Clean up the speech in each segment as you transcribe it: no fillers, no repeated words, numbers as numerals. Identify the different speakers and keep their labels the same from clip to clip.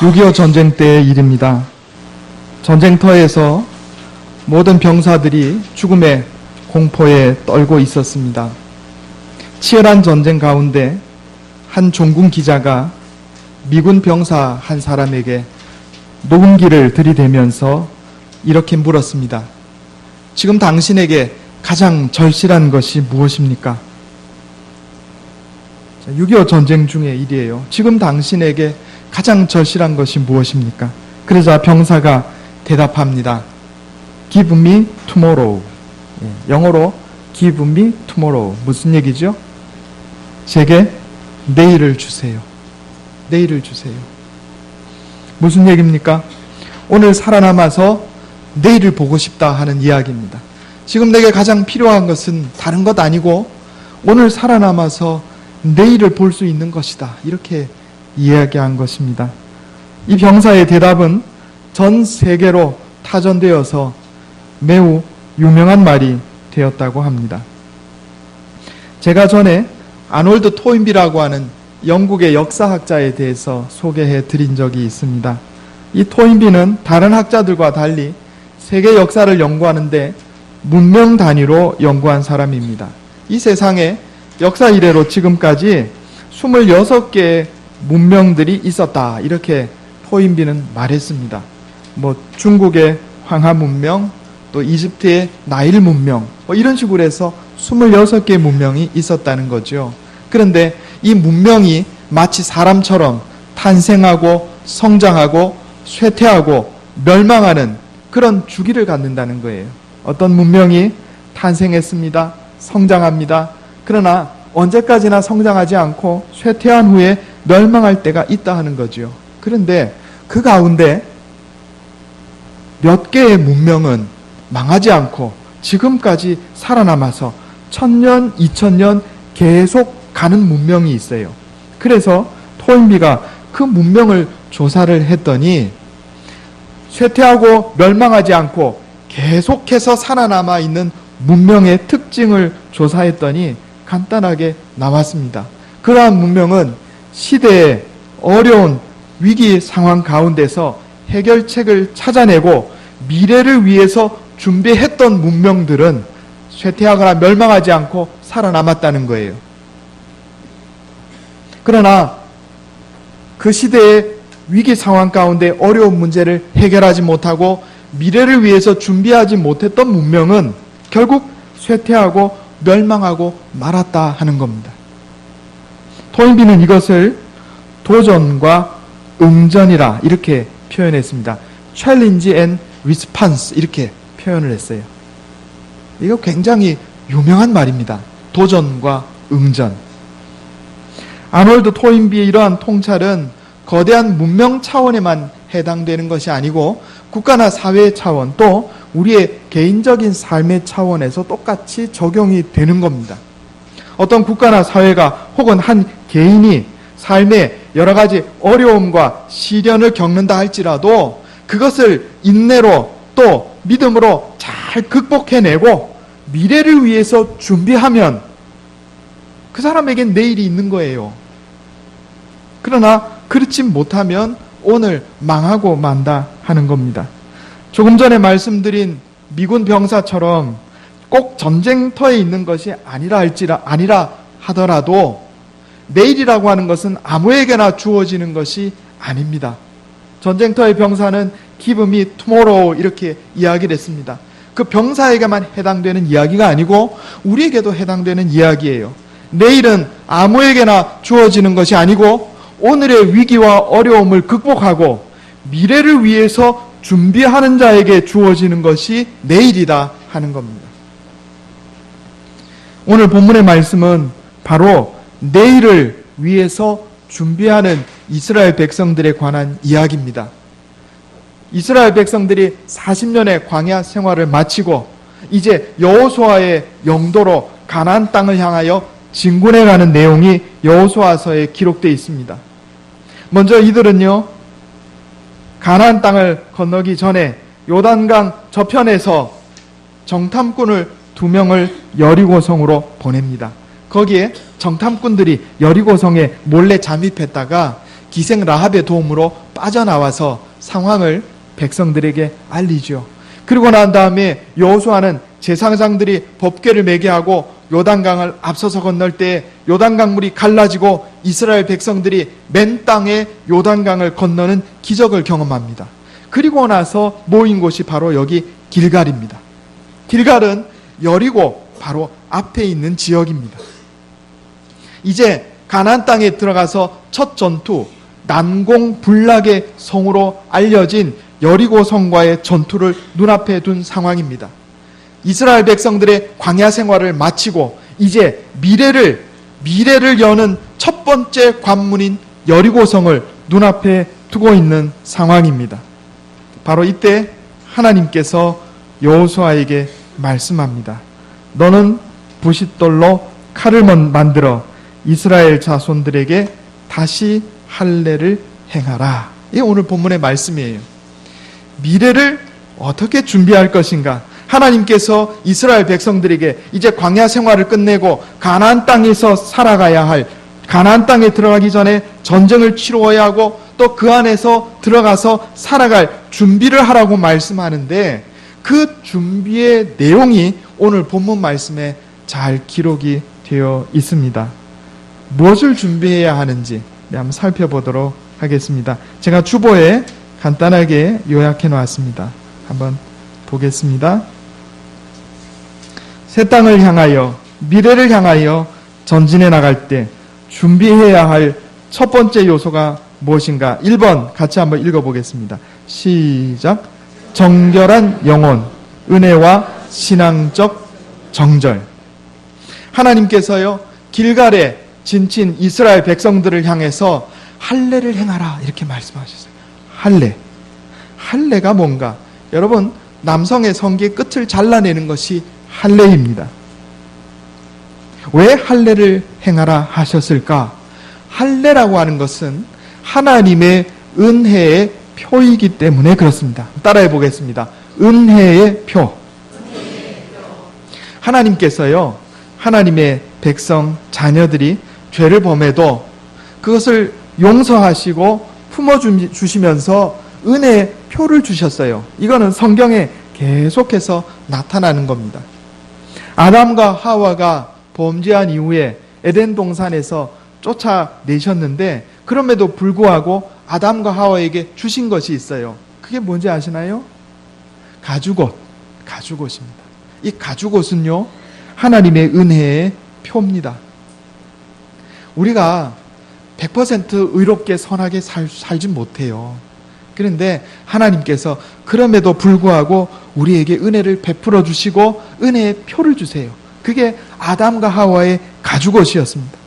Speaker 1: 6.25 전쟁 때의 일입니다. 전쟁터에서 모든 병사들이 죽음의 공포에 떨고 있었습니다. 치열한 전쟁 가운데 한 종군 기자가 미군 병사 한 사람에게 녹음기를 들이대면서 이렇게 물었습니다. 지금 당신에게 가장 절실한 것이 무엇입니까? 6.25 전쟁 중의 일이에요. 지금 당신에게 가장 절실한 것이 무엇입니까? 그러자 병사가 대답합니다. Give me tomorrow. 영어로 Give me tomorrow. 무슨 얘기죠? 제게 내일을 주세요. 내일을 주세요. 무슨 얘기입니까? 오늘 살아남아서 내일을 보고 싶다 하는 이야기입니다. 지금 내게 가장 필요한 것은 다른 것 아니고 오늘 살아남아서 내일을 볼 수 있는 것이다. 이렇게 이야기한 것입니다. 이 병사의 대답은 전 세계로 타전되어서 매우 유명한 말이 되었다고 합니다. 제가 전에 아놀드 토인비라고 하는 영국의 역사학자에 대해서 소개해 드린 적이 있습니다. 이 토인비는 다른 학자들과 달리 세계 역사를 연구하는데 문명 단위로 연구한 사람입니다. 이 세상에 역사 이래로 지금까지 26개의 문명들이 있었다. 이렇게 토인비는 말했습니다. 중국의 황하 문명, 또 이집트의 나일 문명, 이런 식으로 해서 26개의 문명이 있었다는 거죠. 그런데 이 문명이 마치 사람처럼 탄생하고 성장하고 쇠퇴하고 멸망하는 그런 주기를 갖는다는 거예요. 어떤 문명이 탄생했습니다. 성장합니다. 그러나 언제까지나 성장하지 않고 쇠퇴한 후에 멸망할 때가 있다 하는 거죠. 그런데 그 가운데 몇 개의 문명은 망하지 않고 지금까지 살아남아서 1000년, 2000년 계속 가는 문명이 있어요. 그래서 토인비가 그 문명을 조사를 했더니 쇠퇴하고 멸망하지 않고 계속해서 살아남아 있는 문명의 특징을 조사했더니 간단하게 나왔습니다. 그러한 문명은 시대의 어려운 위기 상황 가운데서 해결책을 찾아내고 미래를 위해서 준비했던 문명들은 쇠퇴하거나 멸망하지 않고 살아남았다는 거예요. 그러나 그 시대의 위기 상황 가운데 어려운 문제를 해결하지 못하고 미래를 위해서 준비하지 못했던 문명은 결국 쇠퇴하고 멸망하고 말았다 하는 겁니다. 토인비는 이것을 도전과 응전이라 이렇게 표현했습니다. Challenge and response 이렇게 표현을 했어요. 이거 굉장히 유명한 말입니다. 도전과 응전. 아놀드 토인비의 이러한 통찰은 거대한 문명 차원에만 해당되는 것이 아니고 국가나 사회 차원 또 우리의 개인적인 삶의 차원에서 똑같이 적용이 되는 겁니다. 어떤 국가나 사회가 혹은 한 개인이 삶에 여러 가지 어려움과 시련을 겪는다 할지라도 그것을 인내로 또 믿음으로 잘 극복해내고 미래를 위해서 준비하면 그 사람에겐 내일이 있는 거예요. 그러나 그렇지 못하면 오늘 망하고 만다 하는 겁니다. 조금 전에 말씀드린 미군 병사처럼 꼭 전쟁터에 있는 것이 아니라 하더라도 내일이라고 하는 것은 아무에게나 주어지는 것이 아닙니다. 전쟁터의 병사는 Give me tomorrow 이렇게 이야기를 했습니다. 그 병사에게만 해당되는 이야기가 아니고 우리에게도 해당되는 이야기예요. 내일은 아무에게나 주어지는 것이 아니고 오늘의 위기와 어려움을 극복하고 미래를 위해서 준비하는 자에게 주어지는 것이 내일이다 하는 겁니다. 오늘 본문의 말씀은 바로 내일을 위해서 준비하는 이스라엘 백성들에 관한 이야기입니다. 이스라엘 백성들이 40년의 광야 생활을 마치고 이제 여호수아의 영도로 가나안 땅을 향하여 진군해 가는 내용이 여호수아서에 기록되어 있습니다. 먼저 이들은요, 가나안 땅을 건너기 전에 요단강 저편에서 정탐꾼을 2명을 여리고성으로 보냅니다. 거기에 정탐꾼들이 여리고성에 몰래 잠입했다가 기생 라합의 도움으로 빠져나와서 상황을 백성들에게 알리죠. 그리고 난 다음에 여호수아는 제사장들이 법궤를 매게 하고 요단강을 앞서서 건널 때 요단강 물이 갈라지고 이스라엘 백성들이 맨 땅에 요단강을 건너는 기적을 경험합니다. 그리고 나서 모인 곳이 바로 여기 길갈입니다. 길갈은 여리고 바로 앞에 있는 지역입니다. 이제 가나안 땅에 들어가서 첫 전투, 난공불락의 성으로 알려진 여리고 성과의 전투를 눈앞에 둔 상황입니다. 이스라엘 백성들의 광야 생활을 마치고 이제 미래를 여는 첫 번째 관문인 여리고성을 눈앞에 두고 있는 상황입니다. 바로 이때 하나님께서 여호수아에게 말씀합니다. 너는 부싯돌로 칼을 만들어 이스라엘 자손들에게 다시 할례를 행하라. 이게 오늘 본문의 말씀이에요. 미래를 어떻게 준비할 것인가? 하나님께서 이스라엘 백성들에게 이제 광야 생활을 끝내고 가나안 땅에서 살아가야 할, 가나안 땅에 들어가기 전에 전쟁을 치루어야 하고 또 그 안에서 들어가서 살아갈 준비를 하라고 말씀하는데, 그 준비의 내용이 오늘 본문 말씀에 잘 기록이 되어 있습니다. 무엇을 준비해야 하는지 한번 살펴보도록 하겠습니다. 제가 주보에 간단하게 요약해 놓았습니다. 한번 보겠습니다. 새 땅을 향하여, 미래를 향하여 전진해 나갈 때 준비해야 할 첫 번째 요소가 무엇인가? 1번 같이 한번 읽어보겠습니다. 시작. 정결한 영혼, 은혜와 신앙적 정절. 하나님께서요, 길갈에 진친 이스라엘 백성들을 향해서 할례를 행하라 이렇게 말씀하셨어요. 할례가 뭔가? 여러분, 남성의 성기의 끝을 잘라내는 것이 할례입니다. 왜 할례를 행하라 하셨을까? 할례라고 하는 것은 하나님의 은혜의 표이기 때문에 그렇습니다. 따라해 보겠습니다. 은혜의 표. 하나님께서요, 하나님의 백성, 자녀들이 죄를 범해도 그것을 용서하시고 품어주시면서 은혜의 표를 주셨어요. 이거는 성경에 계속해서 나타나는 겁니다. 아담과 하와가 범죄한 이후에 에덴 동산에서 쫓아내셨는데, 그럼에도 불구하고 아담과 하와에게 주신 것이 있어요. 그게 뭔지 아시나요? 가죽옷입니다. 이 가죽옷은요, 하나님의 은혜의 표입니다. 우리가 100% 의롭게 선하게 살진 못해요. 그런데 하나님께서 그럼에도 불구하고 우리에게 은혜를 베풀어 주시고 은혜의 표를 주세요. 그게 아담과 하와의 가죽옷이었습니다.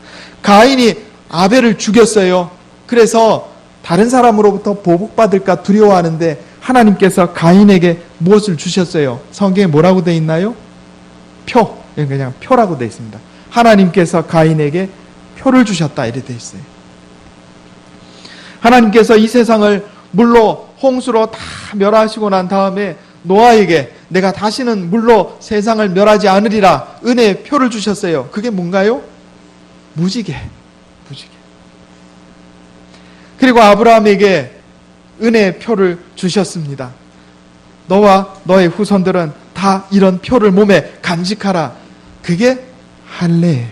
Speaker 1: 가인이 아벨을 죽였어요. 그래서 다른 사람으로부터 보복받을까 두려워하는데 하나님께서 가인에게 무엇을 주셨어요? 성경에 뭐라고 되어 있나요? 표. 그냥 표라고 되어 있습니다. 하나님께서 가인에게 표를 주셨다 이렇게 되어 있어요. 하나님께서 이 세상을 물로 홍수로 다 멸하시고 난 다음에 노아에게 내가 다시는 물로 세상을 멸하지 않으리라 은혜의 표를 주셨어요. 그게 뭔가요? 무지개. 그리고 아브라함에게 은혜의 표를 주셨습니다. 너와 너의 후손들은 다 이런 표를 몸에 간직하라. 그게 할례예요.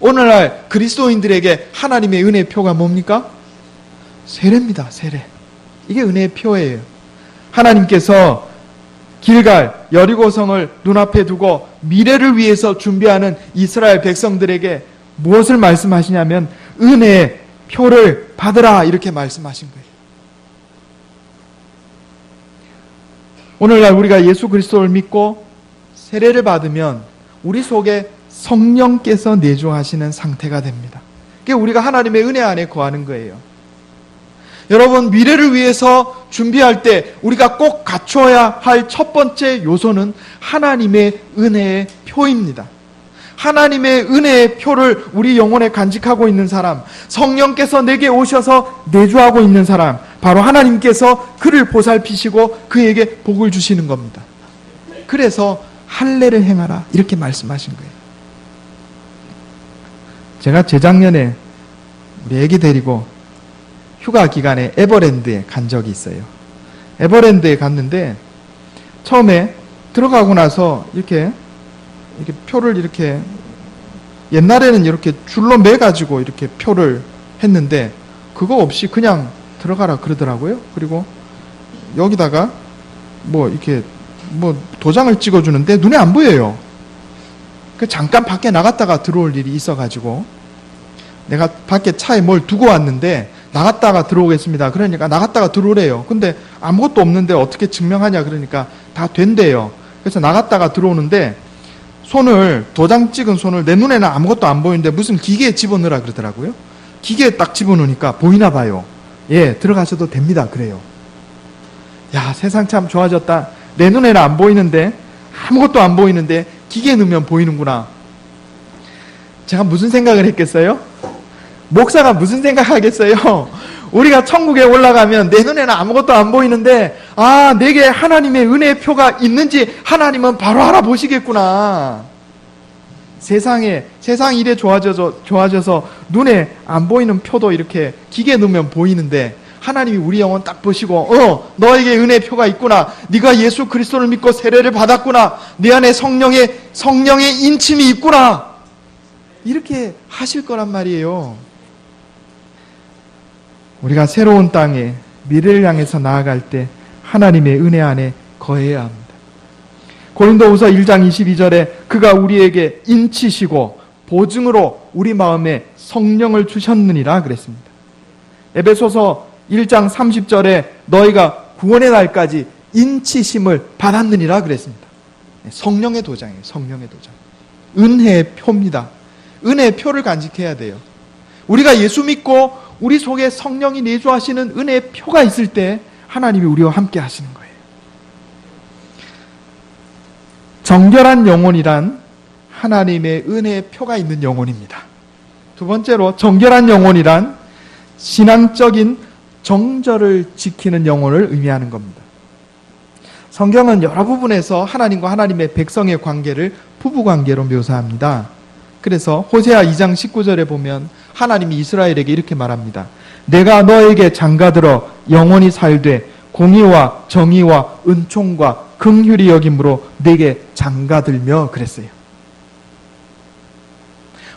Speaker 1: 오늘날 그리스도인들에게 하나님의 은혜의 표가 뭡니까? 세례입니다. 세례. 이게 은혜의 표예요. 하나님께서 길갈 여리고성을 눈앞에 두고 미래를 위해서 준비하는 이스라엘 백성들에게 무엇을 말씀하시냐면 은혜의 표를 받으라 이렇게 말씀하신 거예요. 오늘날 우리가 예수 그리스도를 믿고 세례를 받으면 우리 속에 성령께서 내주하시는 상태가 됩니다. 그게 우리가 하나님의 은혜 안에 거하는 거예요. 여러분, 미래를 위해서 준비할 때 우리가 꼭 갖춰야 할 첫 번째 요소는 하나님의 은혜의 표입니다. 하나님의 은혜의 표를 우리 영혼에 간직하고 있는 사람, 성령께서 내게 오셔서 내주하고 있는 사람, 바로 하나님께서 그를 보살피시고 그에게 복을 주시는 겁니다. 그래서 할례를 행하라 이렇게 말씀하신 거예요. 제가 재작년에 우리 애기 데리고 휴가 기간에 에버랜드에 간 적이 있어요. 에버랜드에 갔는데 처음에 들어가고 나서 이렇게 표를 이렇게 옛날에는 이렇게 줄로 매가지고 이렇게 표를 했는데 그거 없이 그냥 들어가라 그러더라고요. 그리고 여기다가 이렇게 도장을 찍어주는데 눈에 안 보여요. 잠깐 밖에 나갔다가 들어올 일이 있어가지고 내가 밖에 차에 뭘 두고 왔는데 나갔다가 들어오겠습니다. 그러니까 나갔다가 들어오래요. 근데 아무것도 없는데 어떻게 증명하냐 그러니까 다 된대요. 그래서 나갔다가 들어오는데 도장 찍은 손을 내 눈에는 아무것도 안 보이는데 무슨 기계에 집어넣으라 그러더라고요. 기계에 딱 집어넣으니까 보이나 봐요. 예, 들어가셔도 됩니다. 그래요. 야, 세상 참 좋아졌다. 내 눈에는 안 보이는데 아무것도 안 보이는데 기계에 넣으면 보이는구나. 제가 무슨 생각을 했겠어요? 목사가 무슨 생각하겠어요? 우리가 천국에 올라가면 내 눈에는 아무것도 안 보이는데 내게 하나님의 은혜의 표가 있는지 하나님은 바로 알아보시겠구나. 세상 일에 좋아져서 눈에 안 보이는 표도 이렇게 기계에 넣으면 보이는데 하나님이 우리 영혼 딱 보시고 너에게 은혜의 표가 있구나. 네가 예수 그리스도를 믿고 세례를 받았구나. 네 안에 성령의 인침이 있구나. 이렇게 하실 거란 말이에요. 우리가 새로운 땅에 미래를 향해서 나아갈 때 하나님의 은혜 안에 거해야 합니다. 고린도후서 1장 22절에 그가 우리에게 인치시고 보증으로 우리 마음에 성령을 주셨느니라 그랬습니다. 에베소서 1장 30절에 너희가 구원의 날까지 인치심을 받았느니라 그랬습니다. 성령의 도장이에요. 성령의 도장. 은혜의 표입니다. 은혜의 표를 간직해야 돼요. 우리가 예수 믿고 우리 속에 성령이 내주하시는 은혜의 표가 있을 때 하나님이 우리와 함께 하시는 거예요. 정결한 영혼이란 하나님의 은혜의 표가 있는 영혼입니다. 두 번째로 정결한 영혼이란 신앙적인 정절을 지키는 영혼을 의미하는 겁니다. 성경은 여러 부분에서 하나님과 하나님의 백성의 관계를 부부관계로 묘사합니다. 그래서 호세아 2장 19절에 보면 하나님이 이스라엘에게 이렇게 말합니다. 내가 너에게 장가들어 영원히 살되 공의와 정의와 은총과 긍휼히 여김으로 내게 장가들며 그랬어요.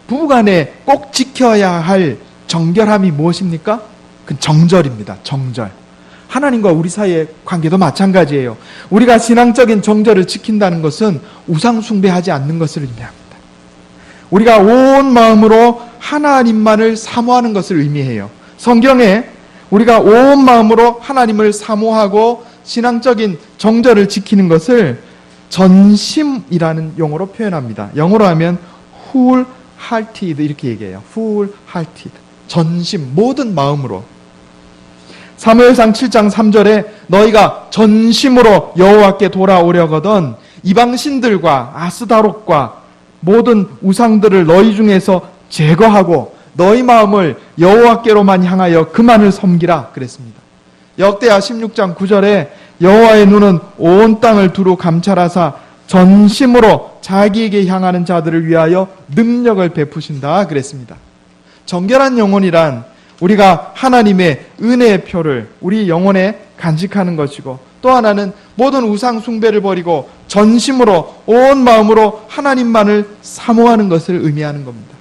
Speaker 1: 부부간에 꼭 지켜야 할 정결함이 무엇입니까? 그 정절입니다. 정절. 하나님과 우리 사이의 관계도 마찬가지예요. 우리가 신앙적인 정절을 지킨다는 것은 우상 숭배하지 않는 것을 의미합니다. 우리가 온 마음으로 하나님만을 사모하는 것을 의미해요. 성경에 우리가 온 마음으로 하나님을 사모하고 신앙적인 정절을 지키는 것을 전심이라는 용어로 표현합니다. 영어로 하면 wholehearted 이렇게 얘기해요. wholehearted. 전심, 모든 마음으로. 사무엘상 7장 3절에 너희가 전심으로 여호와께 돌아오려거든 이방신들과 아스다롯과 모든 우상들을 너희 중에서 제거하고 너희 마음을 여호와께로만 향하여 그만을 섬기라 그랬습니다. 역대하 16장 9절에 여호와의 눈은 온 땅을 두루 감찰하사 전심으로 자기에게 향하는 자들을 위하여 능력을 베푸신다 그랬습니다. 정결한 영혼이란 우리가 하나님의 은혜의 표를 우리 영혼에 간직하는 것이고 또 하나는 모든 우상 숭배를 버리고 전심으로 온 마음으로 하나님만을 사모하는 것을 의미하는 겁니다.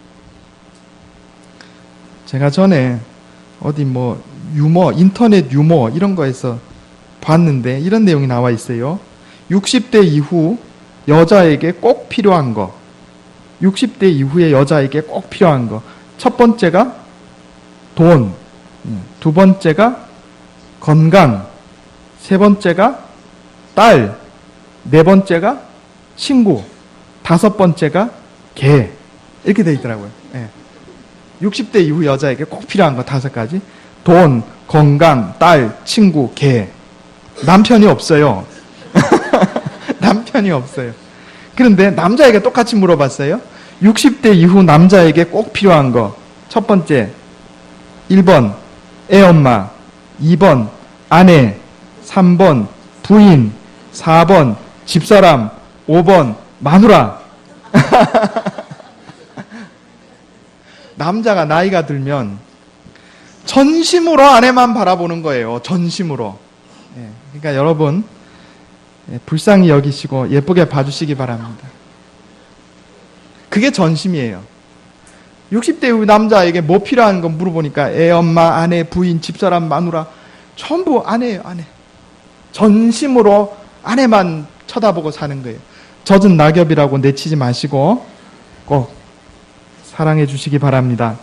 Speaker 1: 제가 전에 어디 유머, 인터넷 유머 이런 거에서 봤는데 이런 내용이 나와 있어요. 60대 이후 여자에게 꼭 필요한 거. 60대 이후의 여자에게 꼭 필요한 거. 첫 번째가 돈, 두 번째가 건강, 세 번째가 딸, 네 번째가 친구, 다섯 번째가 개. 이렇게 돼 있더라고요. 60대 이후 여자에게 꼭 필요한 거 5가지. 돈, 건강, 딸, 친구, 개. 남편이 없어요. 남편이 없어요. 그런데 남자에게 똑같이 물어봤어요. 60대 이후 남자에게 꼭 필요한 거. 첫 번째, 1번 애엄마, 2번 아내, 3번 부인, 4번 집사람, 5번 마누라. 남자가 나이가 들면 전심으로 아내만 바라보는 거예요. 전심으로. 그러니까 여러분 불쌍히 여기시고 예쁘게 봐주시기 바랍니다. 그게 전심이에요. 60대 후 남자에게 뭐 필요한 거 물어보니까 애, 엄마, 아내, 부인, 집사람, 마누라 전부 아내예요. 아내. 전심으로 아내만 쳐다보고 사는 거예요. 젖은 낙엽이라고 내치지 마시고 꼭 사랑해 주시기 바랍니다.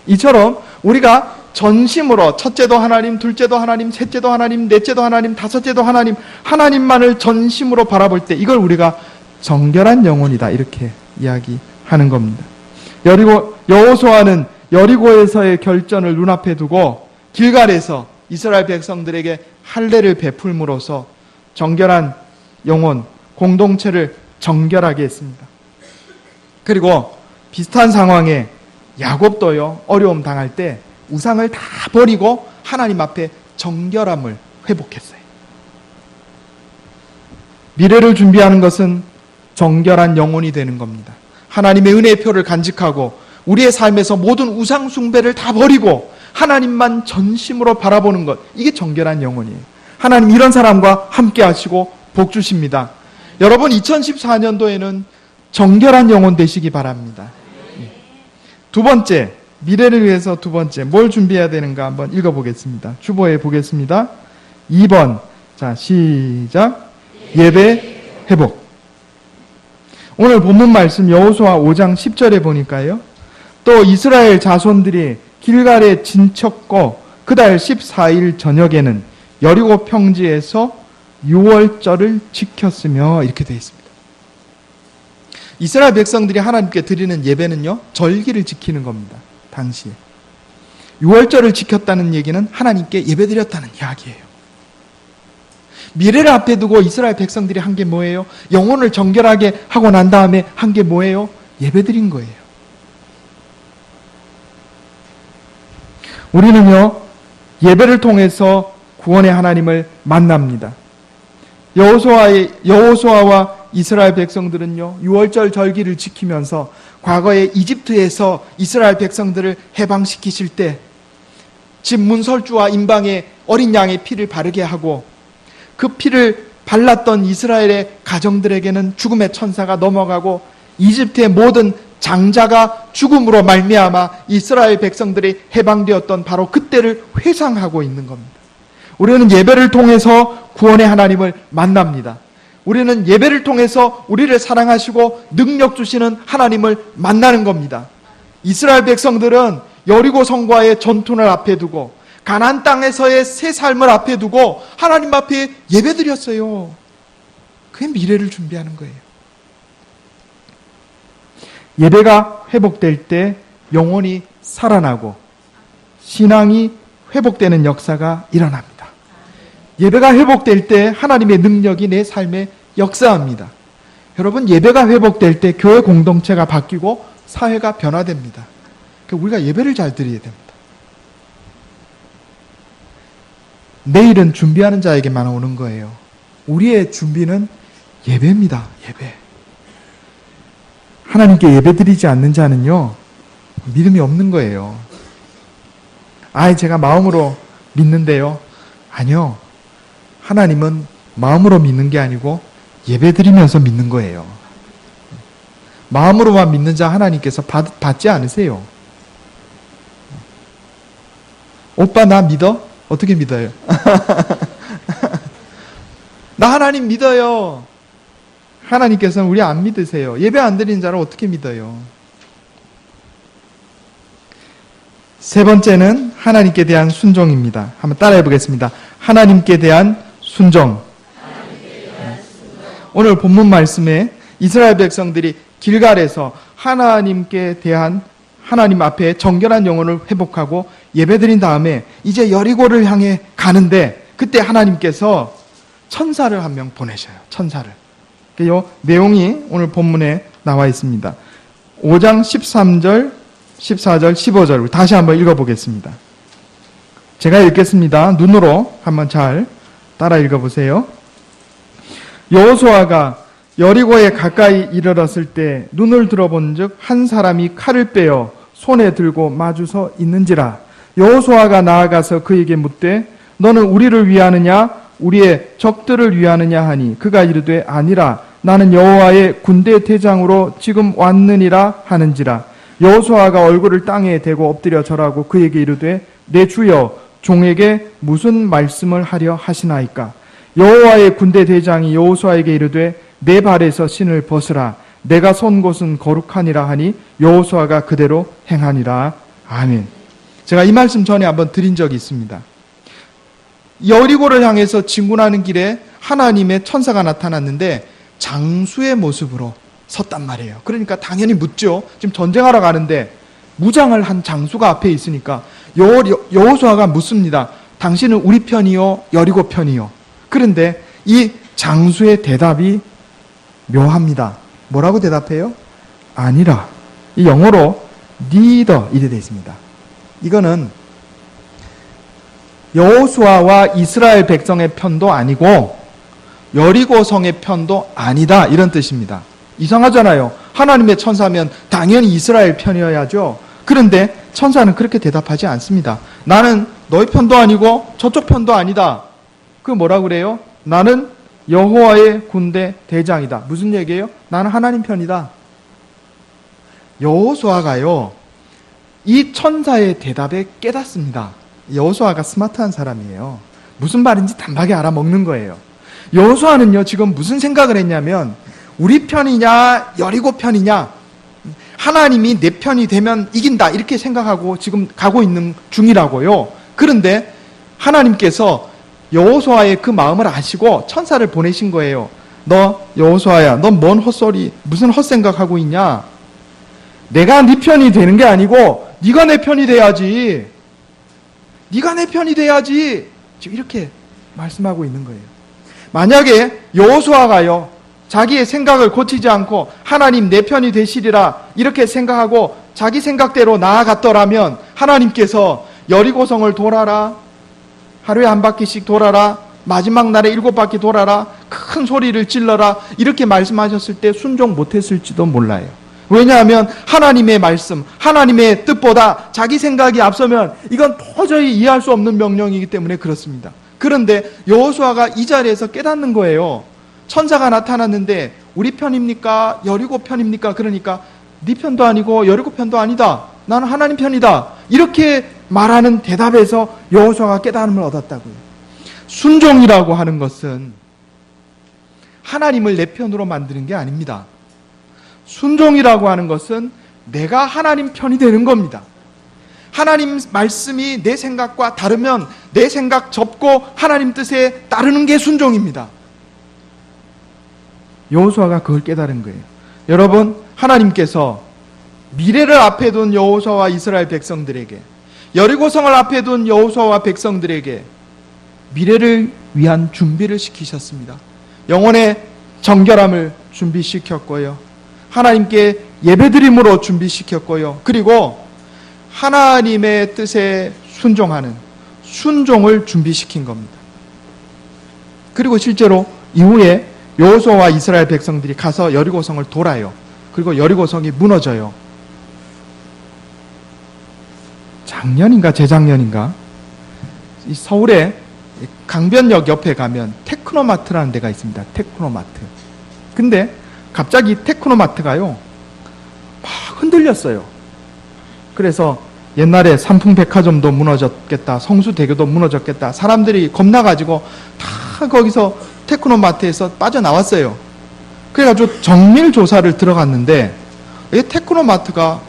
Speaker 1: 이처럼 우리가 전심으로 첫째도 하나님, 둘째도 하나님, 셋째도 하나님, 넷째도 하나님, 다섯째도 하나님, 하나님만을 전심으로 바라볼 때 이걸 우리가 정결한 영혼이다 이렇게 이야기하는 겁니다. 여호수아는 여리고에서의 결전을 눈앞에 두고 길갈에서 이스라엘 백성들에게 할례를 베풀므로써 정결한 영혼, 공동체를 정결하게 했습니다. 그리고 비슷한 상황에 야곱도요, 어려움 당할 때 우상을 다 버리고 하나님 앞에 정결함을 회복했어요. 미래를 준비하는 것은 정결한 영혼이 되는 겁니다. 하나님의 은혜의 표를 간직하고 우리의 삶에서 모든 우상 숭배를 다 버리고 하나님만 전심으로 바라보는 것, 이게 정결한 영혼이에요. 하나님 이런 사람과 함께 하시고 복 주십니다. 여러분 2014년도에는 정결한 영혼 되시기 바랍니다. 두 번째, 미래를 위해서 두 번째 뭘 준비해야 되는가 한번 읽어보겠습니다. 주보에 보겠습니다. 2번, 자 시작. 예배 회복. 오늘 본문 말씀 여호수아 5장 10절에 보니까요, 또 이스라엘 자손들이 길갈에 진쳤고 그달 14일 저녁에는 여리고 평지에서 유월절을 지켰으며 이렇게 되어 있습니다. 이스라엘 백성들이 하나님께 드리는 예배는요, 절기를 지키는 겁니다. 당시에 유월절을 지켰다는 얘기는 하나님께 예배드렸다는 이야기예요. 미래를 앞에 두고 이스라엘 백성들이 한 게 뭐예요? 영혼을 정결하게 하고 난 다음에 한 게 뭐예요? 예배드린 거예요. 우리는요, 예배를 통해서 구원의 하나님을 만납니다. 여호수아와 이스라엘 백성들은요, 유월절 절기를 지키면서 과거에 이집트에서 이스라엘 백성들을 해방시키실 때 집 문설주와 임방에 어린 양의 피를 바르게 하고 그 피를 발랐던 이스라엘의 가정들에게는 죽음의 천사가 넘어가고 이집트의 모든 장자가 죽음으로 말미암아 이스라엘 백성들이 해방되었던 바로 그때를 회상하고 있는 겁니다. 우리는 예배를 통해서 구원의 하나님을 만납니다. 우리는 예배를 통해서 우리를 사랑하시고 능력 주시는 하나님을 만나는 겁니다. 이스라엘 백성들은 여리고 성과의 전투를 앞에 두고 가나안 땅에서의 새 삶을 앞에 두고 하나님 앞에 예배드렸어요. 그게 미래를 준비하는 거예요. 예배가 회복될 때 영혼이 살아나고 신앙이 회복되는 역사가 일어납니다. 예배가 회복될 때 하나님의 능력이 내 삶에 역사합니다. 여러분, 예배가 회복될 때 교회 공동체가 바뀌고 사회가 변화됩니다. 우리가 예배를 잘 드려야 됩니다. 내일은 준비하는 자에게만 오는 거예요. 우리의 준비는 예배입니다. 예배. 하나님께 예배드리지 않는 자는요, 믿음이 없는 거예요. 제가 마음으로 믿는데요. 아니요. 하나님은 마음으로 믿는 게 아니고 예배드리면서 믿는 거예요. 마음으로만 믿는 자 하나님께서 받지 않으세요. 오빠 나 믿어? 어떻게 믿어요? 나 하나님 믿어요. 하나님께서는 우리 안 믿으세요. 예배 안 드리는 자를 어떻게 믿어요? 세 번째는 하나님께 대한 순종입니다. 한번 따라해 보겠습니다. 하나님께 대한 순종. 오늘 본문 말씀에 이스라엘 백성들이 길갈에서 하나님께 대한 하나님 앞에 정결한 영혼을 회복하고 예배드린 다음에 이제 여리고를 향해 가는데 그때 하나님께서 천사를 한 명 보내셔요. 천사를. 이 내용이 오늘 본문에 나와 있습니다. 5장 13절, 14절, 15절 다시 한번 읽어보겠습니다. 제가 읽겠습니다. 눈으로 한번 잘 따라 읽어보세요. 여호수아가 여리고에 가까이 이르렀을 때 눈을 들어본즉 한 사람이 칼을 빼어 손에 들고 마주서 있는지라. 여호수아가 나아가서 그에게 묻되 너는 우리를 위하느냐 우리의 적들을 위하느냐 하니 그가 이르되 아니라 나는 여호와의 군대 대장으로 지금 왔느니라 하는지라. 여호수아가 얼굴을 땅에 대고 엎드려 절하고 그에게 이르되 내 주여 종에게 무슨 말씀을 하려 하시나이까. 여호와의 군대 대장이 여호수아에게 이르되 내 발에서 신을 벗으라. 내가 선 곳은 거룩하니라 하니 여호수아가 그대로 행하니라. 아멘. 제가 이 말씀 전에 한번 드린 적이 있습니다. 여리고를 향해서 진군하는 길에 하나님의 천사가 나타났는데 장수의 모습으로 섰단 말이에요. 그러니까 당연히 묻죠. 지금 전쟁하러 가는데 무장을 한 장수가 앞에 있으니까 여호수아가 묻습니다. 당신은 우리 편이요 여리고 편이요. 그런데 이 장수의 대답이 묘합니다. 뭐라고 대답해요? 아니라. 이 영어로 neither 이래 되어 있습니다. 이거는 여호수아와 이스라엘 백성의 편도 아니고 여리고 성의 편도 아니다 이런 뜻입니다. 이상하잖아요. 하나님의 천사면 당연히 이스라엘 편이어야죠. 그런데 천사는 그렇게 대답하지 않습니다. 나는 너희 편도 아니고 저쪽 편도 아니다. 그 뭐라 그래요? 나는 여호와의 군대 대장이다. 무슨 얘기예요? 나는 하나님 편이다. 여호수아가요, 이 천사의 대답에 깨닫습니다. 여호수아가 스마트한 사람이에요. 무슨 말인지 단박에 알아먹는 거예요. 여호수아는요, 지금 무슨 생각을 했냐면 우리 편이냐 여리고 편이냐, 하나님이 내 편이 되면 이긴다 이렇게 생각하고 지금 가고 있는 중이라고요. 그런데 하나님께서 여호수아의 그 마음을 아시고 천사를 보내신 거예요. 너 여호수아야, 너 뭔 헛소리, 무슨 헛생각하고 있냐? 내가 네 편이 되는 게 아니고 네가 내 편이 돼야지. 네가 내 편이 돼야지. 지금 이렇게 말씀하고 있는 거예요. 만약에 여호수아가요, 자기의 생각을 고치지 않고 하나님 내 편이 되시리라 이렇게 생각하고 자기 생각대로 나아갔더라면 하나님께서 여리고성을 돌아라, 하루에 한 바퀴씩 돌아라, 마지막 날에 7바퀴 돌아라, 큰 소리를 질러라 이렇게 말씀하셨을 때 순종 못했을지도 몰라요. 왜냐하면 하나님의 말씀, 하나님의 뜻보다 자기 생각이 앞서면 이건 도저히 이해할 수 없는 명령이기 때문에 그렇습니다. 그런데 여호수아가 이 자리에서 깨닫는 거예요. 천사가 나타났는데 우리 편입니까? 여리고 편입니까? 그러니까 네 편도 아니고 여리고 편도 아니다. 나는 하나님 편이다. 이렇게 말하는 대답에서 여호수아가 깨달음을 얻었다고요. 순종이라고 하는 것은 하나님을 내 편으로 만드는 게 아닙니다. 순종이라고 하는 것은 내가 하나님 편이 되는 겁니다. 하나님 말씀이 내 생각과 다르면 내 생각 접고 하나님 뜻에 따르는 게 순종입니다. 여호수아가 그걸 깨달은 거예요. 여러분, 하나님께서 미래를 앞에 둔 여호수아와 이스라엘 백성들에게, 여리고성을 앞에 둔 여호수아와 백성들에게 미래를 위한 준비를 시키셨습니다. 영혼의 정결함을 준비시켰고요, 하나님께 예배드림으로 준비시켰고요, 그리고 하나님의 뜻에 순종하는 순종을 준비시킨 겁니다. 그리고 실제로 이후에 여호수아와 이스라엘 백성들이 가서 여리고성을 돌아요. 그리고 여리고성이 무너져요. 작년인가 재작년인가 이 서울에 강변역 옆에 가면 테크노마트라는 데가 있습니다. 테크노마트. 근데 갑자기 테크노마트가요 막 흔들렸어요. 그래서 옛날에 삼풍백화점도 무너졌겠다, 성수대교도 무너졌겠다, 사람들이 겁나가지고 다 거기서 테크노마트에서 빠져나왔어요. 그래가지고 정밀조사를 들어갔는데 이 테크노마트가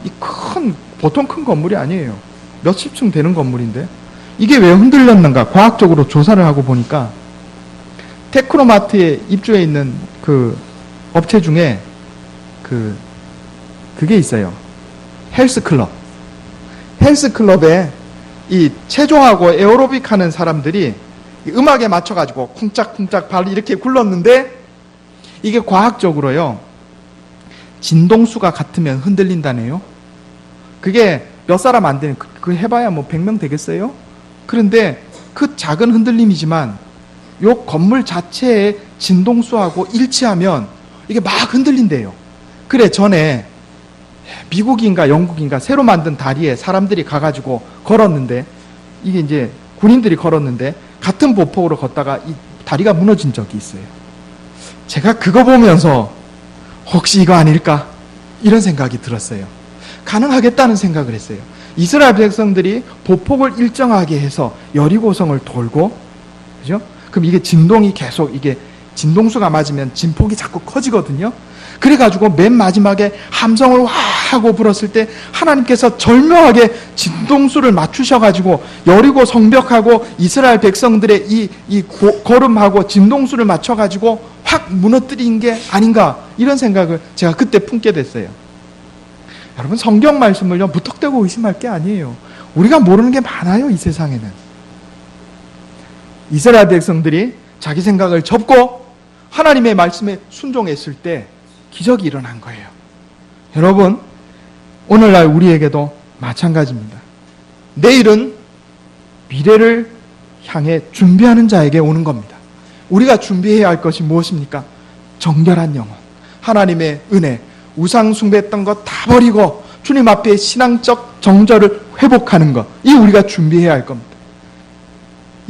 Speaker 1: 보통 큰 건물이 아니에요. 몇십 층 되는 건물인데 이게 왜 흔들렸는가 과학적으로 조사를 하고 보니까 테크노마트에 입주해 있는 그 업체 중에 그게 있어요. 헬스클럽. 헬스클럽에 이 체조하고 에어로빅 하는 사람들이 음악에 맞춰가지고 쿵짝쿵짝 발을 이렇게 굴렀는데 이게 과학적으로요 진동수가 같으면 흔들린다네요. 그게 몇 사람 안 되는, 그 해봐야 뭐 100명 되겠어요? 그런데 그 작은 흔들림이지만 요 건물 자체의 진동수하고 일치하면 이게 막 흔들린대요. 그래, 전에 미국인가 영국인가 새로 만든 다리에 사람들이 가가지고 걸었는데 이게 이제 군인들이 걸었는데 같은 보폭으로 걷다가 이 다리가 무너진 적이 있어요. 제가 그거 보면서 혹시 이거 아닐까? 이런 생각이 들었어요. 가능하겠다는 생각을 했어요. 이스라엘 백성들이 보폭을 일정하게 해서 여리고성을 돌고, 그죠? 그럼 이게 진동이 계속, 이게 진동수가 맞으면 진폭이 자꾸 커지거든요. 그래가지고 맨 마지막에 함성을 와 하고 불었을 때 하나님께서 절묘하게 진동수를 맞추셔가지고 여리고 성벽하고 이스라엘 백성들의 이 걸음하고 진동수를 맞춰가지고 확 무너뜨린 게 아닌가, 이런 생각을 제가 그때 품게 됐어요. 여러분, 성경 말씀을요 무턱대고 의심할 게 아니에요. 우리가 모르는 게 많아요. 이 세상에는. 이스라엘 백성들이 자기 생각을 접고 하나님의 말씀에 순종했을 때 기적이 일어난 거예요. 여러분, 오늘날 우리에게도 마찬가지입니다. 내일은 미래를 향해 준비하는 자에게 오는 겁니다. 우리가 준비해야 할 것이 무엇입니까? 정결한 영혼, 하나님의 은혜, 우상 숭배했던 것 다 버리고 주님 앞에 신앙적 정절을 회복하는 것, 이 우리가 준비해야 할 겁니다.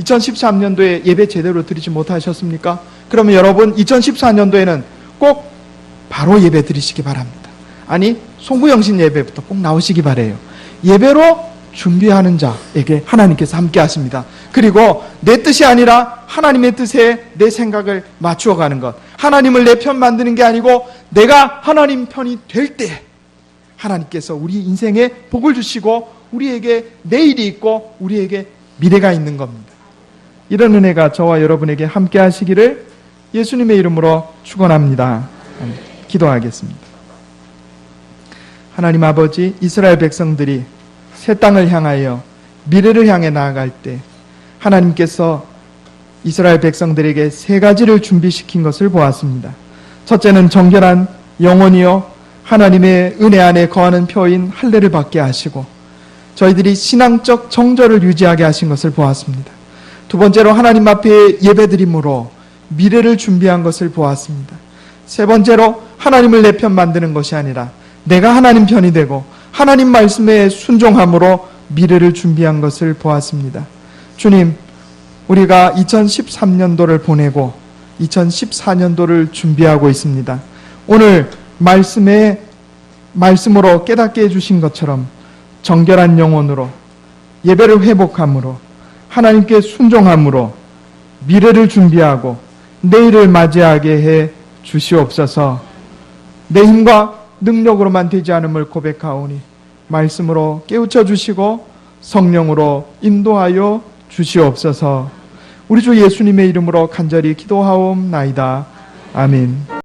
Speaker 1: 2013년도에 예배 제대로 드리지 못하셨습니까? 그러면 여러분 2014년도에는 꼭 바로 예배 드리시기 바랍니다. 아니, 송구영신 예배부터 꼭 나오시기 바래요. 예배로 준비하는 자에게 하나님께서 함께 하십니다. 그리고 내 뜻이 아니라 하나님의 뜻에 내 생각을 맞추어 가는 것, 하나님을 내 편 만드는 게 아니고 내가 하나님 편이 될 때 하나님께서 우리 인생에 복을 주시고 우리에게 내일이 있고 우리에게 미래가 있는 겁니다. 이런 은혜가 저와 여러분에게 함께 하시기를 예수님의 이름으로 축원합니다. 기도하겠습니다. 하나님 아버지, 이스라엘 백성들이 새 땅을 향하여 미래를 향해 나아갈 때 하나님께서 이스라엘 백성들에게 세 가지를 준비시킨 것을 보았습니다. 첫째는 정결한 영혼이요 하나님의 은혜 안에 거하는 표인 할례를 받게 하시고 저희들이 신앙적 정절을 유지하게 하신 것을 보았습니다. 두 번째로 하나님 앞에 예배드림으로 미래를 준비한 것을 보았습니다. 세 번째로 하나님을 내 편 만드는 것이 아니라 내가 하나님 편이 되고 하나님 말씀에 순종함으로 미래를 준비한 것을 보았습니다. 주님, 우리가 2013년도를 보내고 2014년도를 준비하고 있습니다. 오늘 말씀으로 깨닫게 해주신 것처럼 정결한 영혼으로 예배를 회복함으로 하나님께 순종함으로 미래를 준비하고 내일을 맞이하게 해 주시옵소서. 내 힘과 능력으로만 되지 않음을 고백하오니 말씀으로 깨우쳐 주시고 성령으로 인도하여 주시옵소서. 우리 주 예수님의 이름으로 간절히 기도하옵나이다. 아멘.